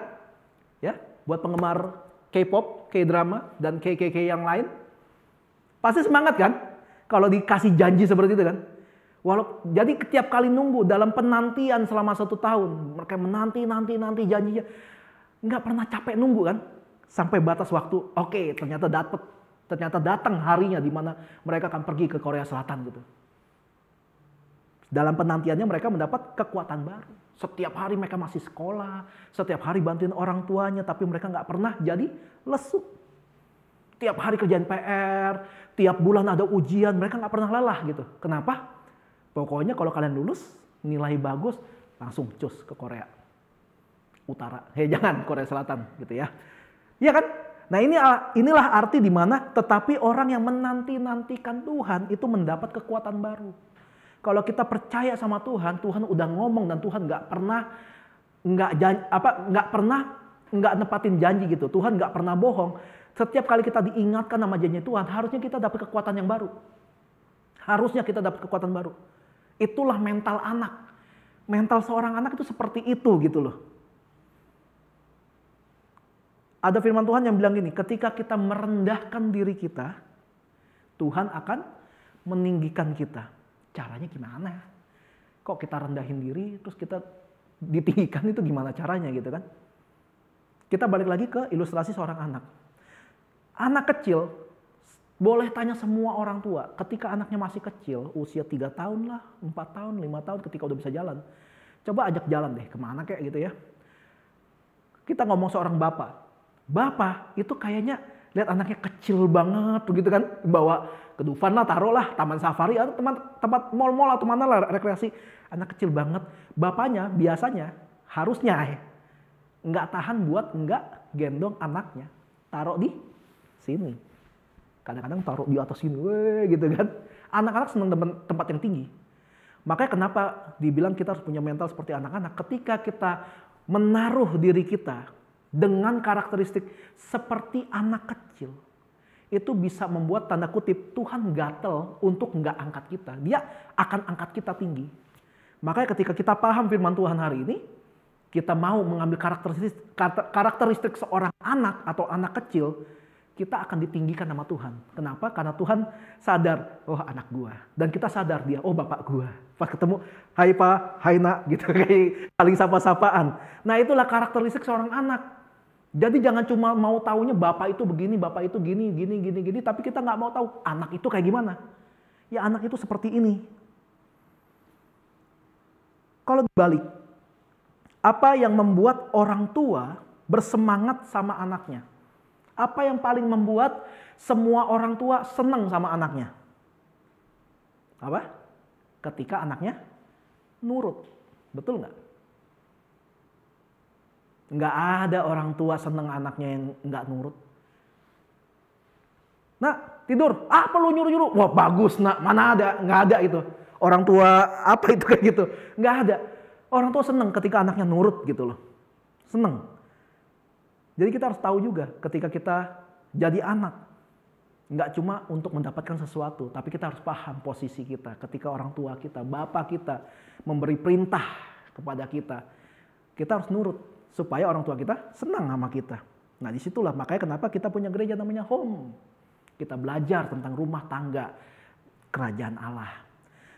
Ya, buat penggemar K-pop, K-drama, dan KKK yang lain. Pasti semangat kan? Kalau dikasih janji seperti itu kan? Jadi tiap kali nunggu dalam penantian selama 1 tahun. Mereka menanti janjinya. Nggak pernah capek nunggu kan. Sampai batas waktu, ternyata datang harinya di mana mereka akan pergi ke Korea Selatan gitu. Dalam penantiannya mereka mendapat kekuatan baru. Setiap hari mereka masih sekolah. Setiap hari bantuin orang tuanya. Tapi mereka nggak pernah jadi lesu. Tiap hari kerjaan PR. Tiap bulan ada ujian. Mereka nggak pernah lelah gitu. Kenapa? Pokoknya kalau kalian lulus, nilai bagus, langsung cus ke Korea Utara. Jangan Korea Selatan gitu ya. Iya kan? Nah inilah arti di mana tetapi orang yang menanti-nantikan Tuhan itu mendapat kekuatan baru. Kalau kita percaya sama Tuhan, Tuhan udah ngomong dan Tuhan nggak pernah nepatin janji gitu. Tuhan nggak pernah bohong. Setiap kali kita diingatkan sama janji Tuhan, harusnya kita dapat kekuatan yang baru. Harusnya kita dapat kekuatan baru. Itulah mental anak. Mental seorang anak itu seperti itu gitu loh. Ada firman Tuhan yang bilang gini, ketika kita merendahkan diri kita, Tuhan akan meninggikan kita. Caranya gimana? Kok kita rendahin diri, terus kita ditinggikan itu gimana caranya gitu kan? Kita balik lagi ke ilustrasi seorang anak. Anak kecil, boleh tanya semua orang tua, ketika anaknya masih kecil, usia 3 tahun lah, 4 tahun, 5 tahun ketika udah bisa jalan. Coba ajak jalan deh, kemana kayak gitu ya. Kita ngomong seorang bapak. Bapak itu kayaknya lihat anaknya kecil banget begitu kan, bawa ke Dufan lah, taruh lah, taman safari atau tempat mall-mall atau mana lah rekreasi. Anak kecil banget, bapaknya biasanya harusnya nggak tahan buat nggak gendong anaknya, taruh di sini. Kadang-kadang taruh di atas sini, gitu kan. Anak-anak senang tempat yang tinggi. Makanya kenapa dibilang kita harus punya mental seperti anak-anak. Ketika kita menaruh diri kita dengan karakteristik seperti anak kecil, itu bisa membuat tanda kutip Tuhan gatel untuk nggak angkat kita. Dia akan angkat kita tinggi. Makanya ketika kita paham firman Tuhan hari ini, kita mau mengambil karakteristik seorang anak atau anak kecil, kita akan ditinggikan sama Tuhan. Kenapa? Karena Tuhan sadar, oh anak gua. Dan kita sadar dia, oh bapak gua. Pas ketemu, hai pa, hai nak, gitu. Kayak saling sapa-sapaan. Nah itulah karakteristik seorang anak. Jadi jangan cuma mau taunya bapak itu begini, bapak itu gini, tapi kita nggak mau tahu anak itu kayak gimana. Ya anak itu seperti ini. Kalau dibalik, apa yang membuat orang tua bersemangat sama anaknya? Apa yang paling membuat semua orang tua senang sama anaknya? Apa? Ketika anaknya nurut. Betul nggak? Nggak ada orang tua senang anaknya yang nggak nurut. Nak, tidur. Apa lu nyuruh-nyuruh? Wah bagus nak, mana ada? Nggak ada itu. Orang tua apa itu kayak gitu? Nggak ada. Orang tua senang ketika anaknya nurut gitu loh. Senang. Jadi kita harus tahu juga ketika kita jadi anak. Nggak cuma untuk mendapatkan sesuatu, tapi kita harus paham posisi kita. Ketika orang tua kita, bapak kita memberi perintah kepada kita, kita harus nurut supaya orang tua kita senang sama kita. Nah disitulah makanya kenapa kita punya gereja namanya home. Kita belajar tentang rumah tangga kerajaan Allah.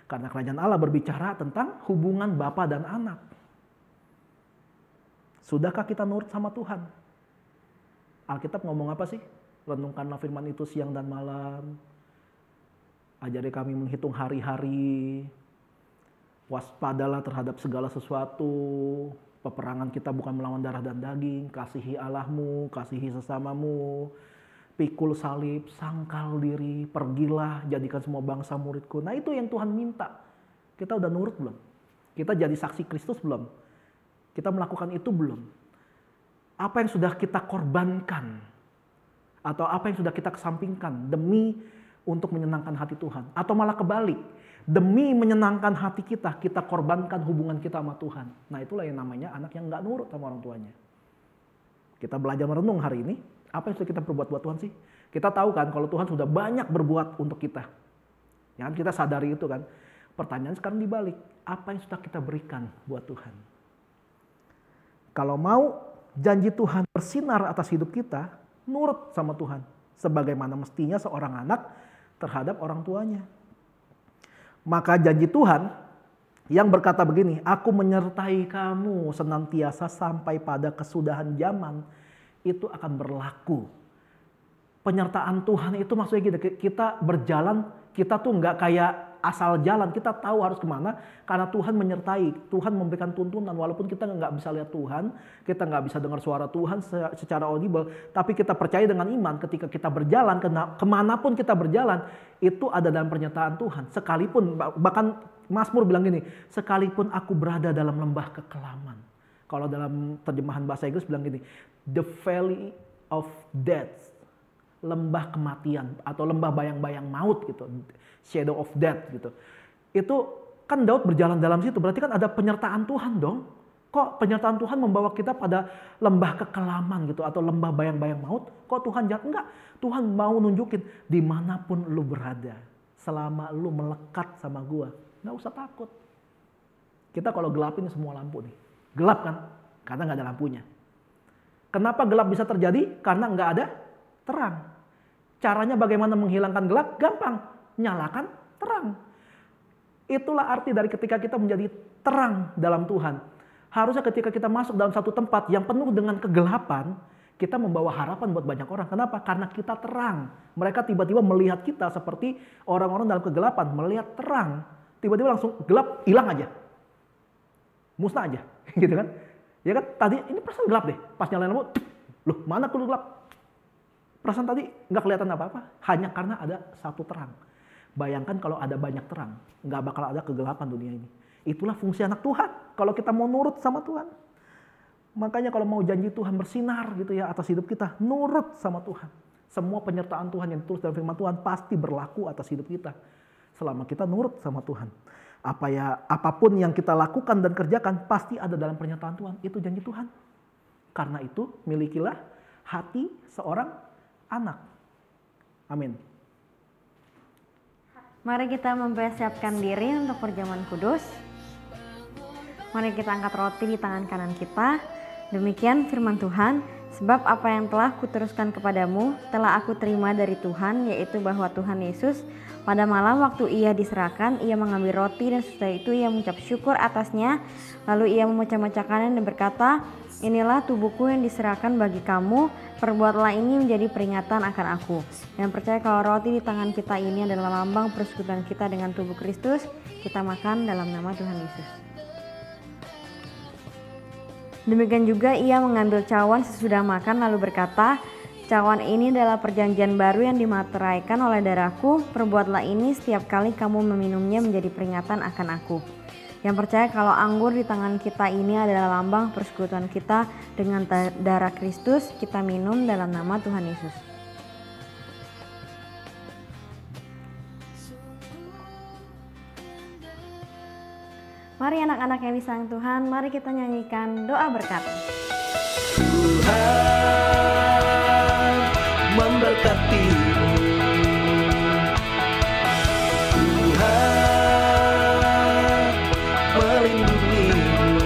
Karena kerajaan Allah berbicara tentang hubungan bapa dan anak. Sudahkah kita nurut sama Tuhan? Alkitab ngomong apa sih? Renungkanlah firman itu siang dan malam. Ajari kami menghitung hari-hari. Waspadalah terhadap segala sesuatu. Peperangan kita bukan melawan darah dan daging. Kasihi Allahmu, kasihi sesamamu. Pikul salib, sangkal diri, pergilah, jadikan semua bangsa muridku. Nah itu yang Tuhan minta. Kita udah nurut belum? Kita jadi saksi Kristus belum? Kita melakukan itu belum? Apa yang sudah kita korbankan? Atau apa yang sudah kita kesampingkan demi untuk menyenangkan hati Tuhan? Atau malah kebalik, demi menyenangkan hati kita, kita korbankan hubungan kita sama Tuhan. Nah itulah yang namanya anak yang gak nurut sama orang tuanya. Kita belajar merenung hari ini. Apa yang sudah kita perbuat buat Tuhan sih? Kita tahu kan kalau Tuhan sudah banyak berbuat untuk kita. Ya kan kita sadari itu kan. Pertanyaan sekarang dibalik. Apa yang sudah kita berikan buat Tuhan? Kalau mau janji Tuhan bersinar atas hidup kita, nurut sama Tuhan. Sebagaimana mestinya seorang anak terhadap orang tuanya. Maka janji Tuhan yang berkata begini, aku menyertai kamu senantiasa sampai pada kesudahan zaman, itu akan berlaku. Penyertaan Tuhan itu maksudnya gitu, kita berjalan, kita tuh nggak kayak asal jalan, kita tahu harus kemana, karena Tuhan menyertai, Tuhan memberikan tuntunan, walaupun kita nggak bisa lihat Tuhan, kita nggak bisa dengar suara Tuhan secara audible, tapi kita percaya dengan iman, ketika kita berjalan, kemanapun kita berjalan, itu ada dalam pernyataan Tuhan, sekalipun, bahkan Mazmur bilang gini, sekalipun aku berada dalam lembah kekelaman. Kalau dalam terjemahan bahasa Inggris bilang gini, the valley of death, lembah kematian atau lembah bayang-bayang maut gitu, shadow of death gitu. Itu kan Daud berjalan dalam situ, berarti kan ada penyertaan Tuhan dong. Kok penyertaan Tuhan membawa kita pada lembah kekelaman gitu atau lembah bayang-bayang maut? Kok Tuhan jahat? Enggak. Tuhan mau nunjukin dimanapun lu berada, selama lu melekat sama gua, nggak usah takut. Kita kalau gelapin semua lampu nih, gelap kan? Karena nggak ada lampunya. Kenapa gelap bisa terjadi? Karena nggak ada terang. Caranya bagaimana menghilangkan gelap? Gampang, nyalakan terang. Itulah arti dari ketika kita menjadi terang dalam Tuhan. Harusnya ketika kita masuk dalam satu tempat yang penuh dengan kegelapan, kita membawa harapan buat banyak orang. Kenapa? Karena kita terang. Mereka tiba-tiba melihat kita seperti orang-orang dalam kegelapan, melihat terang. Tiba-tiba langsung gelap, hilang aja. Musnah aja, gitu kan? Ya kan, tadi ini perasaan gelap deh. Pas nyalain lampu, loh mana kulit gelap? Perasaan tadi nggak kelihatan apa-apa, hanya karena ada satu terang. Bayangkan kalau ada banyak terang, nggak bakal ada kegelapan dunia ini. Itulah fungsi anak Tuhan, kalau kita mau nurut sama Tuhan. Makanya kalau mau janji Tuhan bersinar gitu ya atas hidup kita, nurut sama Tuhan. Semua penyertaan Tuhan yang ditulis dalam firman Tuhan pasti berlaku atas hidup kita. Selama kita nurut sama Tuhan. Apapun yang kita lakukan dan kerjakan pasti ada dalam pernyataan Tuhan. Itu janji Tuhan. Karena itu milikilah hati seorang anak. Amin. Mari kita mempersiapkan diri untuk perjamuan kudus. Mari kita angkat roti di tangan kanan kita. Demikian firman Tuhan, sebab apa yang telah kuteruskan kepadamu telah aku terima dari Tuhan, yaitu bahwa Tuhan Yesus pada malam waktu ia diserahkan, ia mengambil roti dan setelah itu ia mengucap syukur atasnya. Lalu ia memecah-mecahkannya dan berkata, inilah tubuhku yang diserahkan bagi kamu, perbuatlah ini menjadi peringatan akan aku. Dan percaya kalau roti di tangan kita ini adalah lambang persekutuan kita dengan tubuh Kristus, kita makan dalam nama Tuhan Yesus. Demikian juga ia mengambil cawan sesudah makan lalu berkata, cawan ini adalah perjanjian baru yang dimateraikan oleh darahku, perbuatlah ini setiap kali kamu meminumnya menjadi peringatan akan aku. Yang percaya kalau anggur di tangan kita ini adalah lambang persekutuan kita dengan darah Kristus, kita minum dalam nama Tuhan Yesus. Mari anak-anak yang disayang Tuhan, mari kita nyanyikan doa berkat. Tuhan memberkatimu, Tuhan melindungimu,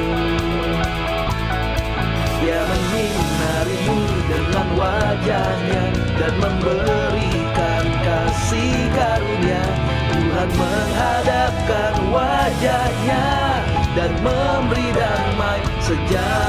Dia menyinarimu dengan wajahnya dan memberikan kasih karunia. Tuhan menghadapkan wajahnya dan memberi damai sejahtera.